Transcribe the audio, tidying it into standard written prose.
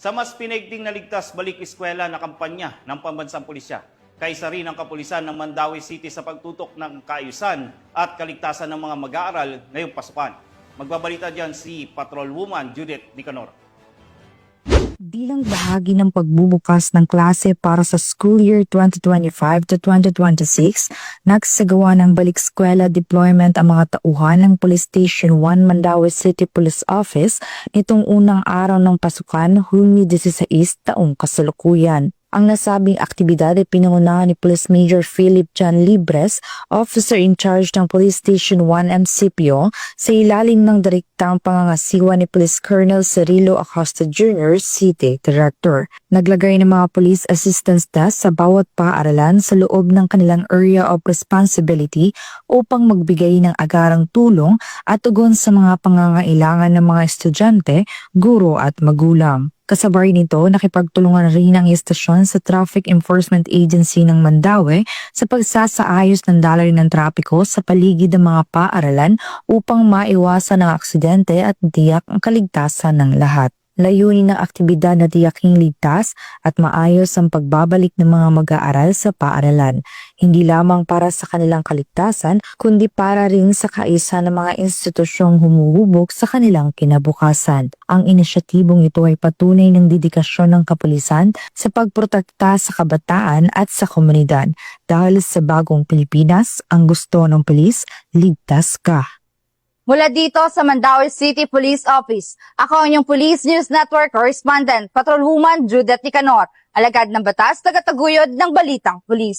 Sa mas pinaigting na ligtas balik eskwela na kampanya ng pambansang pulisya, kaysa rin ang kapulisan ng Mandaue City sa pagtutok ng kaayusan at kaligtasan ng mga mag-aaral ngayong pasukan. Magbabalita dyan si Patrolwoman Judith Nicanor. Bilang bahagi ng pagbubukas ng klase para sa school year 2025 to 2026, nagsagawa ng balik-eskwela deployment ang mga tauhan ng Police Station 1 Mandaue City Police Office nitong unang araw ng pasukan, Hunyo 16 taong kasalukuyan. Ang nasabing aktibidad ay pinangunahan ni Police Major Philip John Libres, Officer in Charge ng Police Station 1 MCPO, sa ilalim ng direktang pangangasiwa ni Police Colonel Cirilo Acosta Jr., City Director. Naglagay ng mga police assistance desk sa bawat paaralan sa loob ng kanilang area of responsibility upang magbigay ng agarang tulong at tugon sa mga pangangailangan ng mga estudyante, guro at magulang. Kasabay nito, nakipagtulungan rin ang istasyon sa Traffic Enforcement Agency ng Mandaue sa pagsasaayos ng daloy ng trapiko sa paligid ng mga paaralan upang maiwasan ang aksidente at tiyak ang kaligtasan ng lahat. Layunin ng aktibidad na tiyaking ligtas at maayos ang pagbabalik ng mga mag-aaral sa paaralan, hindi lamang para sa kanilang kaligtasan, kundi para rin sa kaisa ng mga institusyong humuhubog sa kanilang kinabukasan. Ang inisyatibong ito ay patunay ng dedikasyon ng kapulisan sa pagprotekta sa kabataan at sa komunidad. Dahil sa bagong Pilipinas, ang gusto ng pulis, ligtas ka. Mula dito sa Mandaue City Police Office, ako ang inyong Police News Network Correspondent, Patrolwoman Judith Nicanor, alagad ng batas, tagataguyod ng Balitang Pulis.